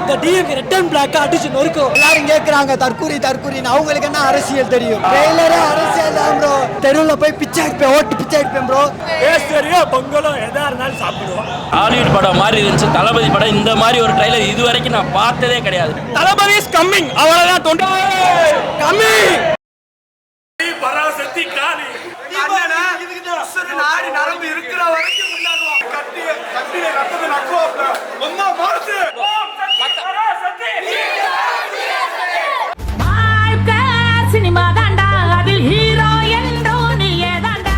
இந்த DMK red and black அடிச்சு நொறுக்கும். எல்லாரும் கேக்குறாங்க தற்கூரி தற்கூரின்னு. அவங்களுக்கு என்ன அரசியல் தெரியும்? ட்ரெய்லரே அரசியல் தான் ப்ரோ. தெருவில் போய் பிச்சை எடுப்பேன், ஓட்டு பிச்சை எடுப்பேன் ப்ரோ. கேசரியா பொங்கலும் எதா இருந்தாலும் சாப்பிடுவோம். ஹாலிவுட் படம் மாதிரி இருந்துச்சு தளபதி படம். இந்த மாதிரி ஒரு ட்ரைலர் இது வரைக்கும் நான் பார்த்ததே கிடையாது. தளபதி இஸ் கம்மிங், அவ்வளவுதான். தொண்டை கம்மிங். பராசக்தி காளி நாடி நரம்பு இருக்கிற வரைக்கும் முன்னாடுவான். கட்டிய ரத்தத்தை நக்குவாப்ல ஒன்னா மாறுது. சினிமா தாண்டா, அதில் ஹீரோ என்றோ நீயே தாண்டா.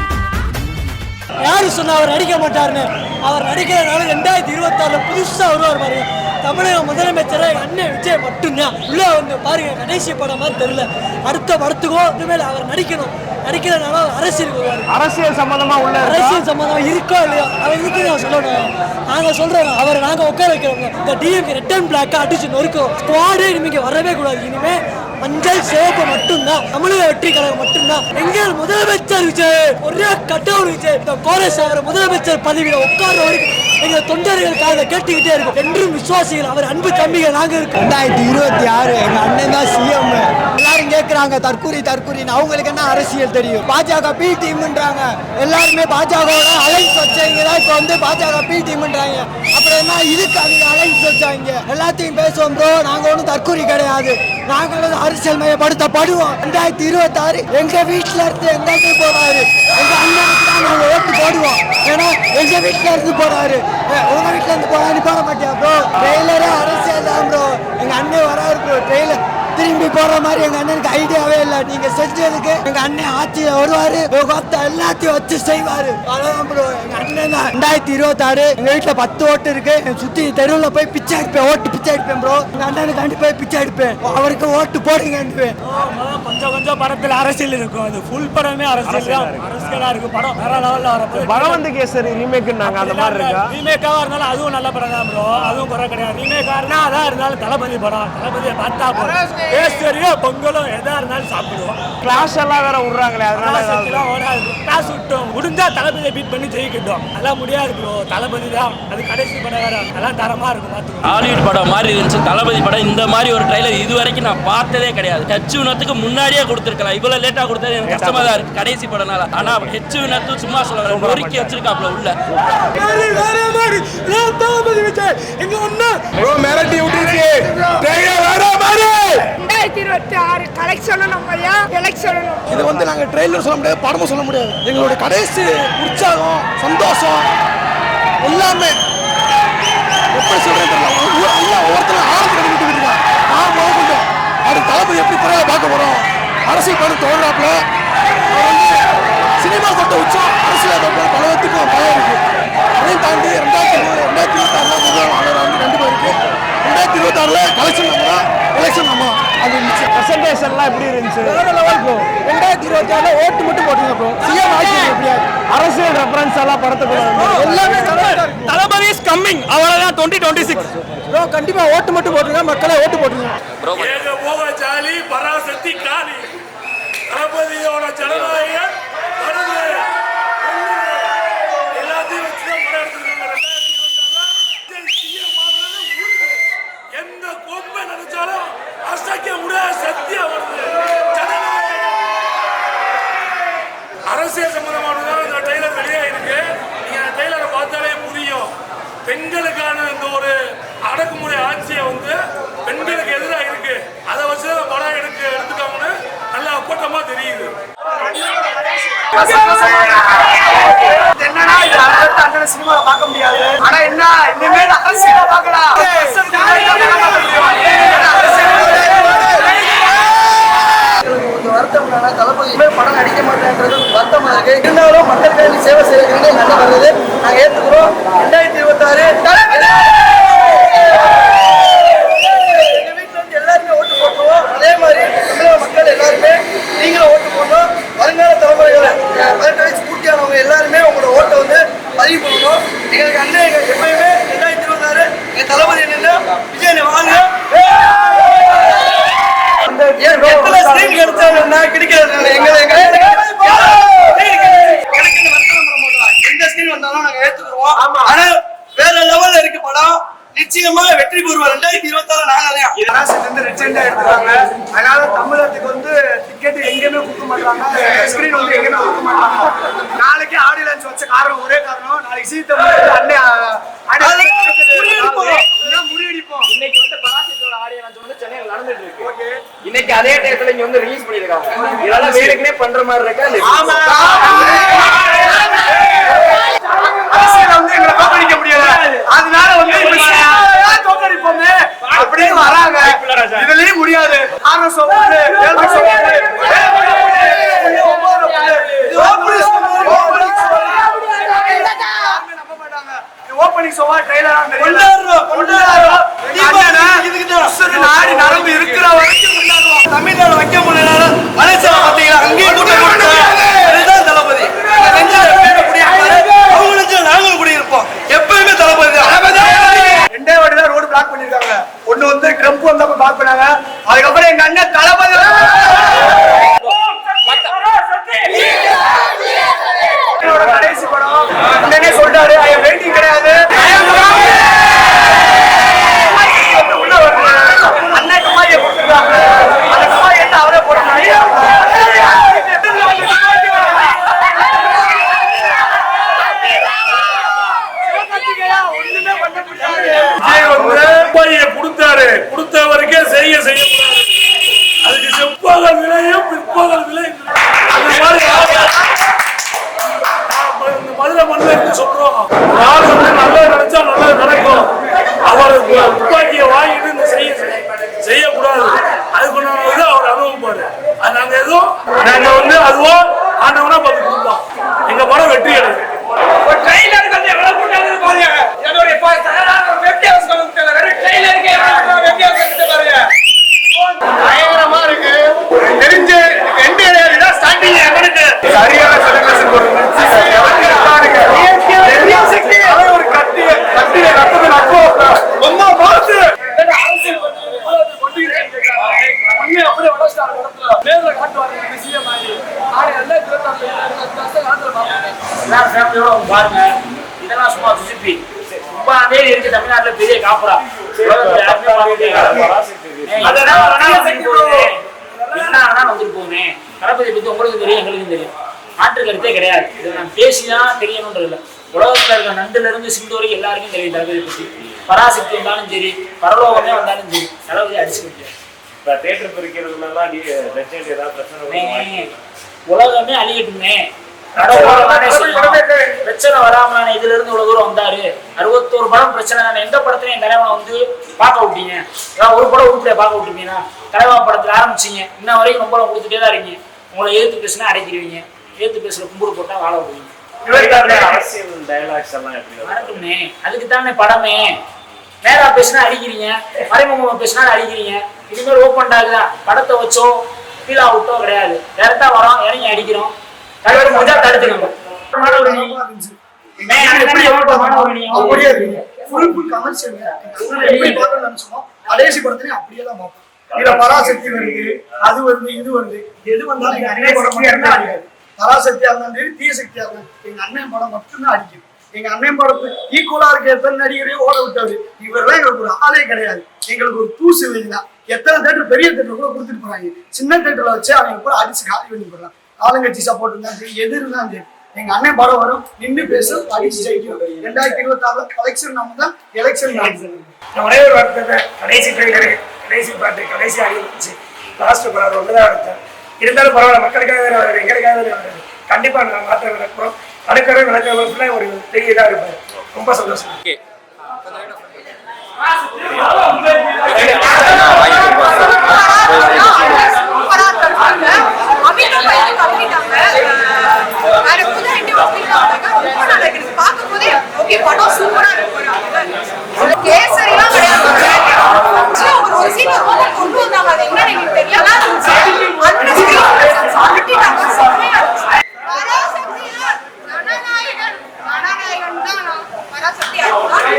யாரு சொன்னா அவர் நடிக்க மாட்டாருன்னு? அவர் நடிக்கிறதுனால 2026 புதுசா வருவார் பாருங்க. தமிழக முதலமைச்சரை அண்ணன் விஜய் மட்டும்தான் உள்ள வந்து பாருங்க. கடைசி படம் மாதிரி தெரியல. அடுத்த படத்துக்கும் இதுமேல அவர் நடிக்கணும். நடிக்கிறதுனால அரசியலுக்கு வருவார். அரசியல் சம்பந்தமா உள்ள அரசியல் சம்பந்தமா இருக்கோ இல்லையோ அவர் இதுக்கு நான் சொல்லணும். நாங்க சொல்றோம் அவரை நாங்க உட்கார வைக்கிறோம். இந்த டிஎம்கே ரெட் அண்ட் பிளாக் அடிச்சு நொறுக்கும். ஸ்குவாடே இனிமே வரவே கூடாது. இனிமே மஞ்சள் சிவப்பு மட்டும்தான். தமிழக வெற்றி கழகம் மட்டும்தான். எங்கள் முதலமைச்சர் விஜய் ஒரே கட்டவுட் விஜய். இந்த கோரஸ் அவர் முதலமைச்சர் பதவியில உட்கார வரைக்கும் எங்க தொண்டர்களுக்காக கேட்டுக்கிட்டே இருக்கும். என்றும் விசுவாசிகள் அவர் அன்பு தம்பிகள் நாங்க இருக்கோம். 2026 எங்க அண்ணன் தான் சிஎம். எல்லாரும் கேக்குறாங்க தற்கூரி தற்கூரின்னு. அவங்களுக்கு என்ன அரசியல் தெரியும்? பாஜக பி டீம்ன்றாங்க. எல்லாருமே பாஜகவோட அலைன்ஸ் வச்சவங்க தான் இப்ப வந்து பாஜக பி டீம்ன்றாங்க. அப்புறம் என்ன இதுக்கு அவங்க அலைன்ஸ் வச்சாங்க? எல்லாத்தையும் பேசுவோம் ப்ரோ. நாங்க ஒன்றும் தற்கூரி கிடையாது. நாங்களும் அரசியல் மையப்படுத்தப்படுவோம். 2026 எங்க வீட்டுல இருந்து எங்களுக்கு போறாரு. எங்க அண்ணனுக்கு தான் நாங்க ஓட்டு போடுவோம். ஏன்னா எங்க வீட்டுல இருந்து போறாரு. உங்க வீட்டுல இருந்து போறா நீ போட மாட்டியா ப்ரோ? ட்ரெய்லரே அரசியல் தான் ப்ரோ. எங்க அண்ணன் வராரு ப்ரோ. ட்ரெய்லர் திரும்பி போற மாதிரி எங்க அண்ணனுக்கு ஐடியாவே இல்லை. நீங்க செஞ்சதுக்கு எங்க அண்ணன் ஆட்சியில வருவாரு. எல்லாத்தையும் வச்சு செய்வாரு. அவ்வளவுதான் ப்ரோ. எங்க அண்ணன் தான் 2026 எங்க வீட்டுல 10 ஓட்டு இருக்கு. சுத்தி தெருவில் போய் பிச்சை எடுப்பேன், ஓட்டு பிச்சை எடுப்பேன் ப்ரோ. எங்க அண்ணனுக்கு கண்டு போய் பிச்சை எடுப்பேன். அவருக்கு ஓட்டு போடுங்க. கொஞ்சம் கொஞ்சம் படத்துல அரசியல் இருக்கும். அது ஃபுல் படமே அரசியல் தான். அரசியலா இருக்கு படம். வேற லெவல்ல வரப்போகுது. பகவந்த் கேசரி ரீமேக்னாங்க. அந்த மாதிரி இருக்கா? ரீமேக்காவா இருந்தாலும் அதுவும் நல்ல படம் தான் ப்ரோ. அதுவும் குறை கிடையாது. ரீமேக்காருன்னா அதான் இருந்தாலும் தளபதி படம். தளபதியை பார்த்தா போதும். கேசரியா பொங்கலும் எதா இருந்தாலும் சாப்பிடுவோம். கிளாஸ் எல்லாம் வேற விடுறாங்களே, அதனால கிளாஸ் விட்டோம். முடிஞ்சா தளபதியை பீட் பண்ணி ஜெயிக்கட்டும். அதெல்லாம் முடியாது ப்ரோ. தளபதி தான். அது கடைசி படம் வேற. அதெல்லாம் தரமா இருக்கும். பார்த்துக்கோ. ஹாலிவுட் படம் மாதிரி இருந்துச்சு தளபதி படம். இந்த மாதிரி ஒரு ட்ரைலர் இது வரைக்கும் நான் பார்த்ததே கிடையாது. ஹெச் வினத்துக்கு முன்னாடியே கொடுத்துருக்கலாம். இவ்வளவு லேட்டா கொடுத்தது எனக்கு கஷ்டமா தான் இருக்கு கடைசி படம்னால. ஆனா ஹெச் வினத்து சும்மா சொல்ல நொறுக்கி வச்சிருக்காப்ல உள்ள. தளபதி விஜய் எங்க ஒண்ணு மிரட்டி விட்டுருச்சு. 2026 கலெக்ஷனும் நம்மையா எலெக்ஷனும். இது வந்து நாங்க ட்ரெய்லர் சொல்ல முடியாது, படமும் சொல்ல முடியாது. எங்களுடைய கடைசி உற்சாகம், சந்தோஷம் எல்லாமே எப்படி சொல்றேன் தெரியல. ஒவ்வொருத்தரும் ஆரம்பத்தில் கட்டிக்கிட்டு இருக்காங்க. நான் போகட்டும். அடுத்த தளபதி எப்படி திரையில பார்க்க போறோம்? அரசியல் படம் தோன்றாப்புல சினிமா கொண்ட உச்சம் அரசியல் பலவத்துக்கும் பலம் இருக்கு. அதையும் தாண்டி 2026 கண்டிப்பா இருக்கு. 2026 கலெக்ஷன் நம்ம எலெக்ஷன் நம்ம. அது பிரசன்டேஷன்லாம் எப்படி இருந்துச்சு? வேற லெவல் ப்ரோ. 2026 ஓட்டு மட்டும் போட்டுங்க ப்ரோ. சிஎம் ஆட்சி எப்படியாது அரசியல் ரெஃபரன்ஸ் எல்லாம் படத்துக்குள்ள எல்லாமே தளபதி இஸ் கம்மிங், அவ்வளவுதான். 2026 ப்ரோ. கண்டிப்பா ஓட்டு மட்டும் போட்டுருங்க. மக்களை ஓட்டு போட்டுருங்க. ஏக போக ஜாலி பராசக்தி காளி தளபதியோட ஜனநாயகம் வருது. எல்லாத்தையும் வச்சுதான் படம் எடுத்துருக்காங்க. 2026 எந்த கோப்பை நினைச்சாலும் அசைக்க முடியாத சக்தியா வருது. அரசியல் சம்பந்தமானதான் இந்த ட்ரெய்லர் வெளியாயிருக்கு. நீங்க அந்த ட்ரெய்லரை பார்த்தாலே புரியும். பெண்களுக்கான இந்த ஒரு அடக்குமுறை ஆட்சியை வந்து பெண்களுக்கு எதிராக இருக்கு. அதை வச்சுதான் படம் எடுத்துக்காங்கன்னு நல்லா அப்பட்டமா தெரியுது. என்னன்னா அண்ணன் சினிமாவை பார்க்க முடியாது. ஆனா என்ன இனிமேல் அரசியலை பார்க்கலாம். வருத்தம் தளபதி படம் நடிக்க மாட்டேன்றது வருத்தமா இருக்கு. இருந்தாலும் மக்களுக்கு சேவை செய்யறது நல்லா வருது. நாங்க ஏத்துக்கிறோம். 2026 எங்க வீட்டுல இருந்து எல்லாருமே ஓட்டு போட்டுருவோம். அதே மாதிரி தமிழக மக்கள் எல்லாருமே நீங்களும் ஓட்டு போடணும். வருங்கால தலைமுறைகளை 18 வயசு பூர்த்தியானவங்க எல்லாருமே உங்களோட ஓட்டை வந்து பதிவு பண்ணணும். எங்களுக்கு அண்ணன் எப்பயுமே 2026 எங்க தளபதி என்னன்னா எடுத்துறாங்க. அதனால தமிழகத்துக்கு வந்து டிக்கெட் எங்கேயுமே கொடுக்க மாட்டாங்க, ஸ்கிரீன் வந்து எங்கேயுமே கொடுக்க மாட்டாங்க. நாளைக்கு ஆடியன்ஸ் வச்ச காரணம் ஒரே காரணம், நாளைக்கு முறியடிப்போம். இன்னைக்கு வந்து பராசக்தியோட ஆடியோ லான்ச் வந்து சென்னையில் நடந்துட்டு இருக்கு. இன்னைக்கு அதே டயத்துல இங்க வந்து ரிலீஸ் பண்ணிருக்காங்க. இதெல்லாம் வேணுக்குனே பண்ற மாதிரி இருக்கு. வந்து எங்களை தோக்கடிக்க முடியல, அதனால வந்து தோக்கடிப்போமே அப்படின்னு வராங்க. இதுலயும் முடியாது. காரணம் சொல்றது ஓப்பனிங் ஷோவா ட்ரைலரா நாடி நரம்பு இருக்கிற வரைக்கும் தமிழ்நாடு வைக்க முடியல. மலேசியா பாத்தீங்களா, அங்கேயும் தளபதி அவங்களுக்கு நாங்களும் கூட இருப்போம். எப்பயுமே தளபதி ரெண்டே வாட்டி தான் ரோடு பிளாக் பண்ணிருக்காங்க. ஒண்ணு வந்து ட்ரம்ப் வந்தப்ப பிளாக் பண்ணாங்க. அதுக்கப்புறம் எங்க அண்ணன் தளபதி கடைசி படம் அண்ணனே சொல்றாரு, வெயிட்டிங் கிடையாது. அண்ணன் கமாரியை கொடுத்துருக்காங்க. அந்த கமாரி என்ன அவரே போடுறாங்க. கொடுத்தாரு, கொடுத்தவருக்கே செய்யக்கூடாது. அதுக்கு செப்பகல் விலையும் பிற்பகல் விலை அந்த மாதிரி இந்த மதுரை மண்ணில் இருந்து சொல்றோம். யாரு நல்லது நினைச்சா நல்லது நடக்கும். அவர் துப்பாக்கியை வாங்கிட்டு இந்த செய்யக்கூடாது. அதுக்கு அவர் அனுபவிப்பாரு. அது நாங்க எதுவும் நாங்க வந்து அதுவும் ஆண்டவனா பார்த்து கொடுப்போம். எங்க படம் வெற்றி அடையும். பயங்கரமா இருக்கு. தெரிஞ்சு எந்த ஏரியா ஸ்டார்டிங் எங்களுக்கு சரியான செலிப்ரேஷன் போடுங்க. ஒரு கட்டிய கட்டது நக்கோ ரொம்ப மாசு அரசியல் அப்படியே வளர்ச்சாங்க. நேர்ல காட்டுவாங்க சிஎம் ஆகி பாருங்க. இதெல்லாம் சும்மா சுசுப்பி 30ஆம் தேதி இருக்கு தமிழ்நாட்டுல பெரிய காப்புரா. என்ன வந்துட்டு போகுமே. தளபதி பத்தி உங்களுக்கு தெரியும், எங்களுக்கும் தெரியும். மாற்று கருத்தே கிடையாது. இதை நான் பேசிதான் தெரியணும்ன்றது இல்லை. உலகத்துல இருக்க நண்டுல இருந்து சிந்து வரைக்கும் எல்லாருக்கும் தெரியும் தளபதி பத்தி. பராசக்தி வந்தாலும் சரி, பரலோகமே வந்தாலும் சரி, தளபதி அடிச்சு முடியாது. உலகமே அழியட்டுமே, பிரச்சனை வராம இதுல இருந்து இவ்வளவு தூரம் வந்தாரு. 61 படம் பிரச்சனை. எந்த படத்துலயும் தலைவா வந்து பார்க்க விட்டீங்க? ஒரு படம் உருப்படியா பார்க்க விட்டுருப்பீங்கன்னா தலைவா படத்துல ஆரம்பிச்சீங்க, இன்ன வரைக்கும் ரொம்ப கொடுத்துட்டே தான் இருக்கீங்க. உங்களை எதிர்த்து பேசுனா அடைக்கிறீங்க, எதிர்த்து பேசுற கும்பிடு போட்டா வாழ விடுவீங்க. வரட்டுமே, அதுக்கு தானே படமே. நேரா பேசினா அடிக்கிறீங்க, மறைமுகமா பேசினா அடிக்கிறீங்க. இனிமேல் ஓப்பன் ஆகுதான். படத்தை வச்சோ கீழா விட்டோ கிடையாது. டேரக்டா வரோம், இறங்கி அடிக்கிறோம். தலைவர் முடிஞ்சா தடுத்துக்கணும். கடைசி படத்துலயும் அப்படியே தான் பார்ப்போம். இதுல பராசக்தி வருது, அது வருது, இது வருது. எது வந்தாலும் எங்க அண்ணன் படம் மட்டும்தான் அடிக்காது. பராசக்தியா இருந்தாலும் சரி, தீய சக்தியா இருந்தாலும் எங்க அண்ணன் படம் மட்டும்தான் அடிக்கும். எங்க அண்ணன் படத்துக்கு ஈக்குவலா இருக்க எத்தனை நடிகரையும் ஓட விட்டாரு. இவரெல்லாம் எங்களுக்கு ஒரு ஆளே கிடையாது. எங்களுக்கு ஒரு தூசு இல்லைங்களா. எத்தனை தேட்டர் பெரிய தேட்டர் கூட கொடுத்துட்டு போறாங்க. சின்ன தேட்டர்ல வச்சு அவங்க கூட அடிச்சு காலி பண்ணி போடுறாங்க. ஆளுங்கட்சி சப்போர்ட் இருந்தாலும் சரி, எது இருந்தாலும் சரி, எங்க அண்ணன் படம் வரும், நின்று பேசும், அடிச்சு ஜெயிக்கும். 2026 கலெக்ஷன் நம்ம தான் எலெக்ஷன். ஒரே ஒரு வார்த்தை, கடைசி ட்ரெயிலரு, கடைசி பாட்டு, கடைசி ஆடியன்ஸ், லாஸ்ட் படம் ஒன்றுதான் எடுத்தேன். இருந்தாலும் பரவாயில்ல, மக்களுக்காக வருது, எங்களுக்காக வருது. கண்டிப்பா நான் மாற்ற நடக்கிறோம். அடுக்கிற நடக்கிறவங்களுக்குள்ள ஒரு பெரிய இதாக இருப்பாரு. ரொம்ப சந்தோஷம்.